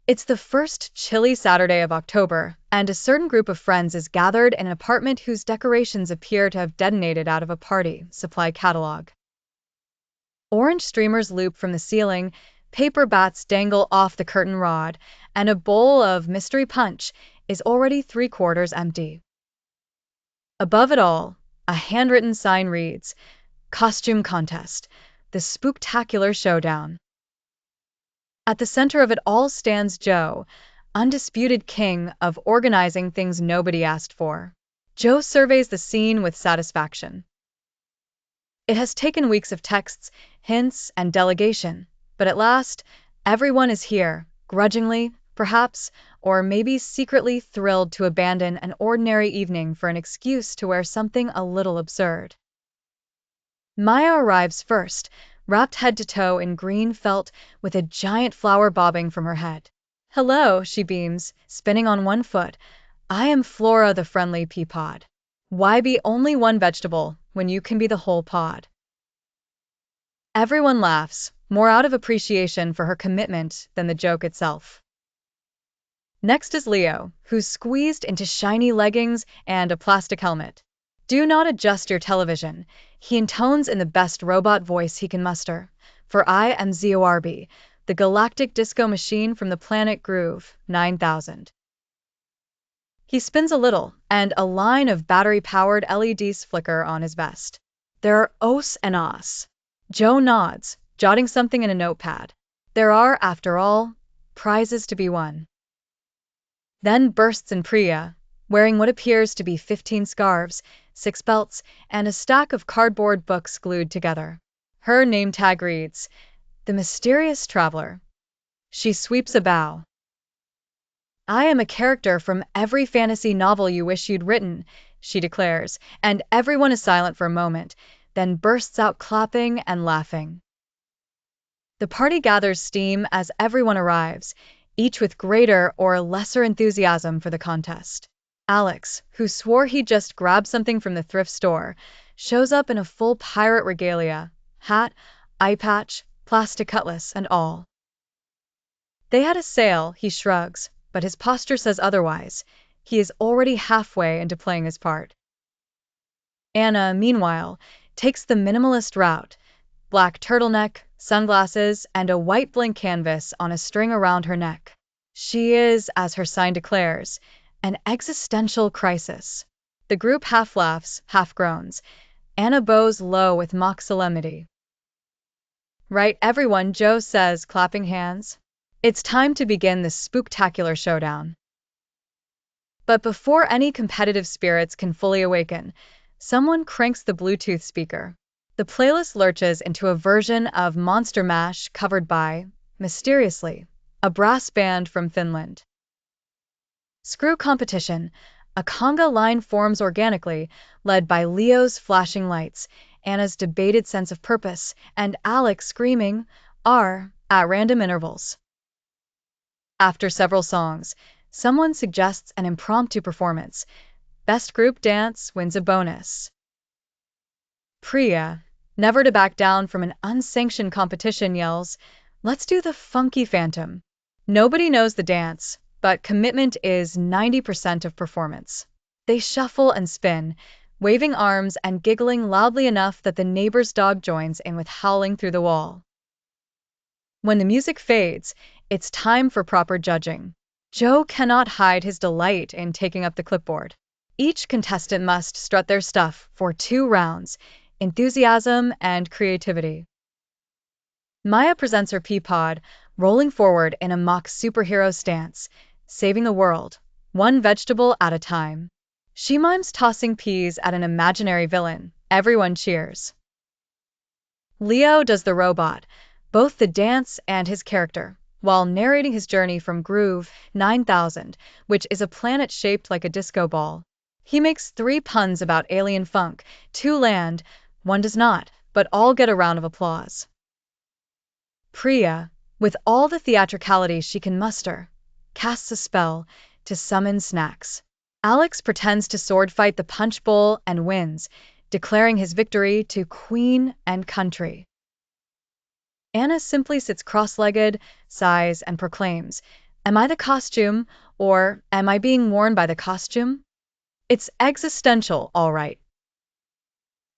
It's the first chilly Saturday of October, and a certain group of friends is gathered in an apartment whose decorations appear to have detonated out of a party supply catalog. Orange streamers loop from the ceiling, paper bats dangle off the curtain rod, and a bowl of mystery punch is already three-quarters empty. Above it all, a handwritten sign reads, "Costume Contest, the Spooktacular Showdown." At the center of it all stands Joe, undisputed king of organizing things nobody asked for. Joe surveys the scene with satisfaction. It has taken weeks of texts, hints, and delegation, but at last, everyone is here, grudgingly, perhaps, or maybe secretly thrilled to abandon an ordinary evening for an excuse to wear something a little absurd. Maya arrives first, wrapped head to toe in green felt with a giant flower bobbing from her head. "Hello," she beams, spinning on one foot. "I am Flora the friendly pea pod. Why be only one vegetable when you can be the whole pod?" Everyone laughs, more out of appreciation for her commitment than the joke itself. Next is Leo, who's squeezed into shiny leggings and a plastic helmet. "Do not adjust your television," he intones in the best robot voice he can muster, "for I am ZORB, the galactic disco machine from the planet Groove 9000. He spins a little, and a line of battery-powered LEDs flicker on his vest. There are os and ahs. Joe nods, jotting something in a notepad. There are, after all, prizes to be won. Then bursts in Priya, wearing what appears to be 15 scarves, 6 belts, and a stack of cardboard books glued together. Her name tag reads, "The Mysterious Traveler." She sweeps a bow. "I am a character from every fantasy novel you wish you'd written," she declares, and everyone is silent for a moment, then bursts out clapping and laughing. The party gathers steam as everyone arrives, each with greater or lesser enthusiasm for the contest. Alex, who swore he'd just grabbed something from the thrift store, shows up in a full pirate regalia, hat, eye patch, plastic cutlass, and all. "They had a sale," he shrugs, but his posture says otherwise. He is already halfway into playing his part. Anna, meanwhile, takes the minimalist route, black turtleneck, sunglasses, and a white blank canvas on a string around her neck. She is, as her sign declares, an existential crisis. The group half laughs, half groans. Anna bows low with mock solemnity. "Right, everyone," Joe says, clapping hands. "It's time to begin this spooktacular showdown." But before any competitive spirits can fully awaken, someone cranks the Bluetooth speaker. The playlist lurches into a version of Monster Mash covered by, mysteriously, a brass band from Finland. Screw competition. A conga line forms organically, led by Leo's flashing lights, Anna's debated sense of purpose, and Alex screaming, "R," at random intervals. After several songs, someone suggests an impromptu performance. Best group dance wins a bonus. Priya, never to back down from an unsanctioned competition, yells, "Let's do the funky phantom." Nobody knows the dance, but commitment is 90% of performance. They shuffle and spin, waving arms and giggling loudly enough that the neighbor's dog joins in with howling through the wall. When the music fades, it's time for proper judging. Joe cannot hide his delight in taking up the clipboard. Each contestant must strut their stuff for 2 rounds, enthusiasm and creativity. Maya presents her pea pod, rolling forward in a mock superhero stance, saving the world, one vegetable at a time. She mimes tossing peas at an imaginary villain. Everyone cheers. Leo does the robot, both the dance and his character, while narrating his journey from Groove 9000, which is a planet shaped like a disco ball. He makes 3 puns about alien funk, 2 land, 1 does not, but all get a round of applause. Priya, with all the theatricality she can muster, casts a spell to summon snacks. Alex pretends to sword fight the punch bowl and wins, declaring his victory to Queen and Country. Anna simply sits cross-legged, sighs, and proclaims, Am I the costume, or am I being worn by the costume? It's existential, all right.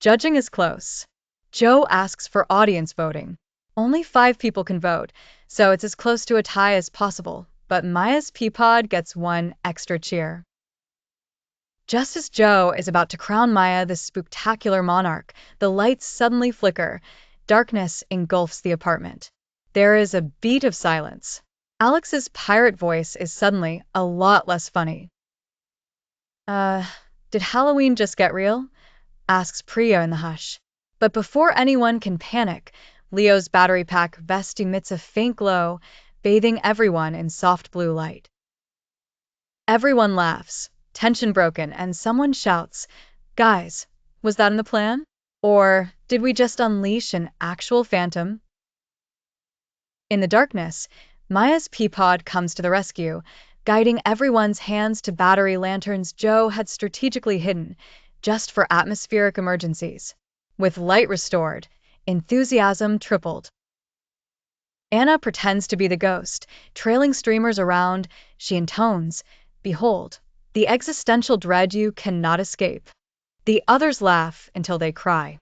Judging is close. Joe asks for audience voting. Only 5 people can vote, so it's as close to a tie as possible, but Maya's Peapod gets one extra cheer. Just as Joe is about to crown Maya the spectacular monarch, the lights suddenly flicker. Darkness engulfs the apartment. There is a beat of silence. Alex's pirate voice is suddenly a lot less funny. Did Halloween just get real? Asks Priya in the hush. But before anyone can panic, Leo's battery pack vest emits a faint glow, bathing everyone in soft blue light. Everyone laughs, tension broken, and someone shouts, "Guys, was that in the plan? Or did we just unleash an actual phantom?" In the darkness, Maya's Peapod comes to the rescue, guiding everyone's hands to battery lanterns Joe had strategically hidden, just for atmospheric emergencies. With light restored, enthusiasm tripled. Anna pretends to be the ghost, trailing streamers around. She intones, "Behold, the existential dread you cannot escape." The others laugh until they cry.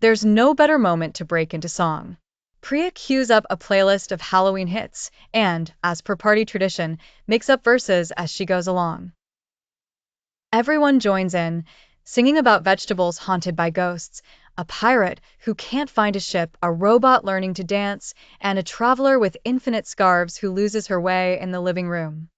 There's no better moment to break into song. Priya cues up a playlist of Halloween hits and, as per party tradition, makes up verses as she goes along. Everyone joins in, singing about vegetables haunted by ghosts, a pirate who can't find a ship, a robot learning to dance, and a traveler with infinite scarves who loses her way in the living room.